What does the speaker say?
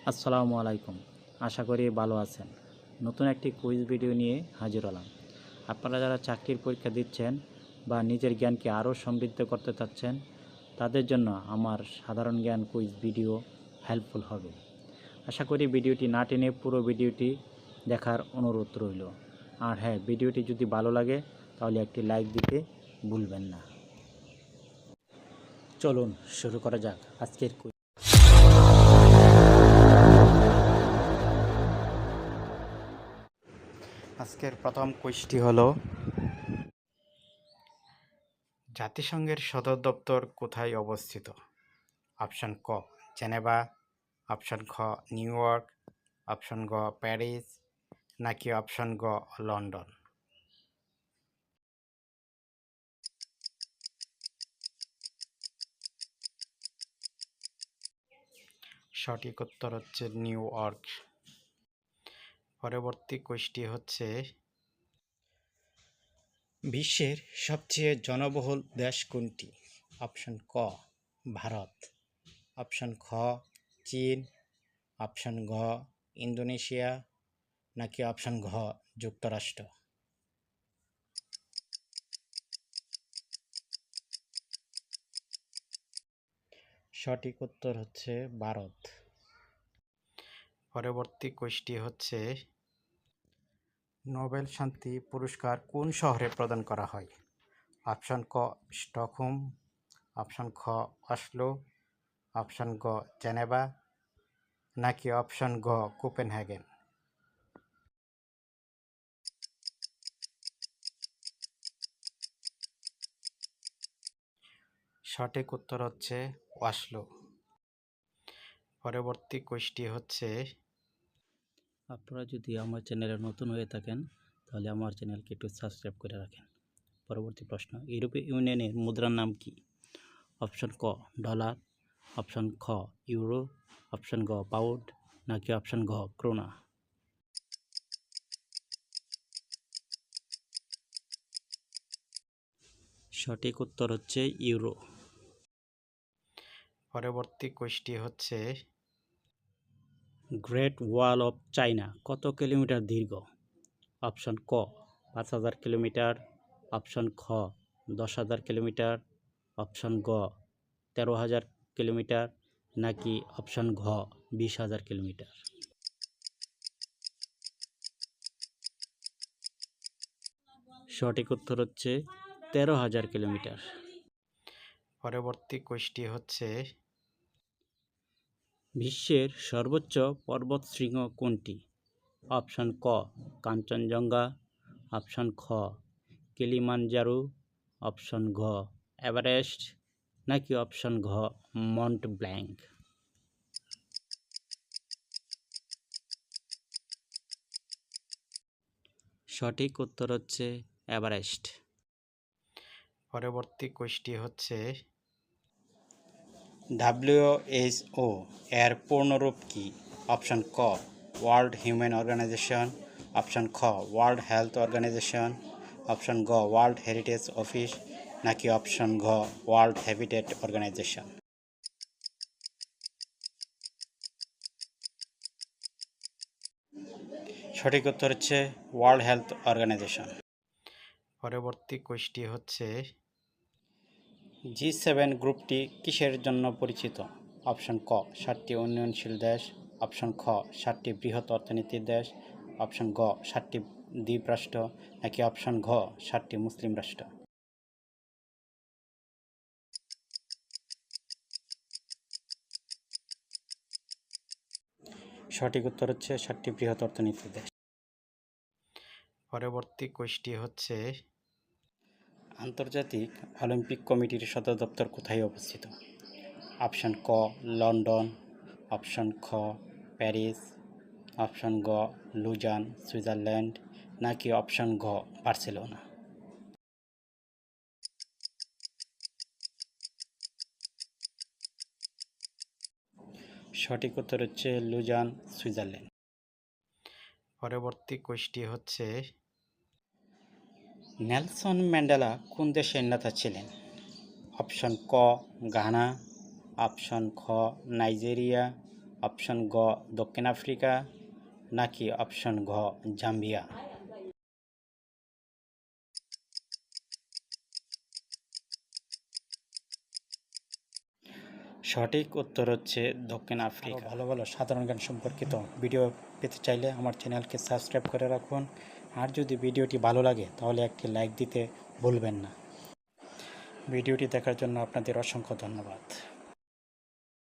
আসসালামু আলাইকুম। আশা করি ভালো আছেন। নতুন একটি কুইজ ভিডিও নিয়ে হাজির হলাম। আপনারা যারা চাকরির পরীক্ষা দিচ্ছেন বা নিজের জ্ঞানকে আরও সমৃদ্ধ করতে চাচ্ছেন, তাদের জন্য আমার সাধারণ জ্ঞান কুইজ ভিডিও হেল্পফুল হবে। আশা করি ভিডিওটি না টেনে পুরো ভিডিওটি দেখার অনুরোধ রইল। আর হ্যাঁ, ভিডিওটি যদি ভালো লাগে তাহলে একটি লাইক দিতে ভুলবেন না। চলুন শুরু করা যাক আজকের কুইজ। আজকের প্রথম কুইজটি হলো, জাতিসংঘের সদর দপ্তর কোথায় অবস্থিত? অপশন ক জেনেভা, অপশন খ নিউ ইয়র্ক, অপশন গ প্যারিস, নাকি অপশন গ লন্ডন? সঠিক উত্তর হচ্ছে নিউ ইয়র্ক। পরবর্তী কুইজটি হচ্ছে, বিশ্বের সবচেয়ে জনবহুল দেশ কোনটি? অপশন ক ভারত, অপশন খ চীন, অপশন ঘ ইন্দোনেশিয়া, নাকি অপশন ঘ যুক্তরাষ্ট্র? সঠিক উত্তর হচ্ছে ভারত। পরবর্তী কুইজটি হচ্ছে, নোবেল শান্তি পুরস্কার কোন শহরে প্রদান করা হয়? অপশন ক স্টকহোম, অপশন খ অসলো, অপশন গ জেনেভা, নাকি অপশন গ কোপেনহেগেন? সঠিক উত্তর হচ্ছে অসলো। পরবর্তী কুইজটি হচ্ছে, আপনারা যদি আমার চ্যানেলে নতুন হয়ে থাকেন তাহলে আমার চ্যানেলকে একটু সাবস্ক্রাইব করে রাখেন। পরবর্তী প্রশ্ন, ইউরোপীয় ইউনিয়নের মুদ্রার নাম কি? অপশন ক ডলার, অপশন খ ইউরো, অপশন গ পাউন্ড, নাকি অপশন ঘ ক্রোনা? সঠিক উত্তর হচ্ছে ইউরো। পরবর্তী কুইজটি হচ্ছে, গ্রেট ওয়াল অফ চায়না কত কিলোমিটার দীর্ঘ? অপশন ক ৫,০০০ কিলোমিটার, অপশন খ ১০,০০০ কিলোমিটার, অপশন গ ১৩,০০০ কিলোমিটার, নাকি অপশন ঘ ২০,০০০ কিলোমিটার? সঠিক উত্তর হচ্ছে ১৩,০০০ কিলোমিটার। পরবর্তী কুইজটি হচ্ছে, বিশ্বের সর্বোচ্চ পর্বতশৃঙ্গ কোনটি? অপশন ক কাঞ্চনজঙ্ঘা, অপশন খ কিলিমানজারো, অপশন ঘ এভারেস্ট, নাকি অপশন ঘ মন্ট ব্ল্যাঙ্ক? সঠিক উত্তর হচ্ছে এভারেস্ট। পরবর্তী কুইজটি হচ্ছে, WHO এর পূর্ণরূপ কি? অপশন ক ওয়ার্ল্ড হিউম্যান অর্গানাইজেশন, অপশন খ ওয়ার্ল্ড হেলথ অর্গানাইজেশন, অপশন গ ওয়ার্ল্ড হেরিটেজ অফিস, নাকি অপশন ঘ ওয়ার্ল্ড হ্যাবিটেট অর্গানাইজেশন? সঠিক উত্তর হচ্ছে ওয়ার্ল্ড হেলথ অর্গানাইজেশন। পরবর্তী কুইজটি হচ্ছে, G7 গ্রুপটি কিসের জন্য পরিচিত? অপশন ক 7টি উন্নয়নশীল দেশ, অপশন খ 7টি বৃহৎ অর্থনীতির দেশ, অপশন গ 7টি দ্বীপ রাষ্ট্র, নাকি অপশন ঘ 7টি মুসলিম রাষ্ট্র? সঠিক উত্তর হচ্ছে 7টি বৃহৎ অর্থনীতির দেশ। পরবর্তী কুইজটি হচ্ছে, আন্তর্জাতিক অলিম্পিক কমিটির সদর দপ্তর কোথায় অবস্থিত? অপশন ক লন্ডন, অপশন খ প্যারিস, অপশন গ লুজান সুইজারল্যান্ড, নাকি অপশন ঘ বার্সেলোনা? সঠিক উত্তর হচ্ছে লুজান সুইজারল্যান্ড। পরবর্তী কুইজটি হচ্ছে, নেলসন ম্যান্ডেলা কোন দেশের নেতা ছিলেন? অপশন ক ঘানা, অপশন খ নাইজেরিয়া, অপশন গ দক্ষিণ আফ্রিকা নাকি অপশন ঘ জাম্বিয়া? সঠিক উত্তর হচ্ছে দক্ষিণ আফ্রিকা। ভালো ভালো সাধারণ জ্ঞান সম্পর্কিত ভিডিও পেতে চাইলে আমার চ্যানেলকে সাবস্ক্রাইব করে রাখুন। আর যদি ভিডিওটি ভালো লাগে তাহলে একটি লাইক দিতে ভুলবেন না। ভিডিওটি দেখার জন্য আপনাদের অসংখ্য ধন্যবাদ।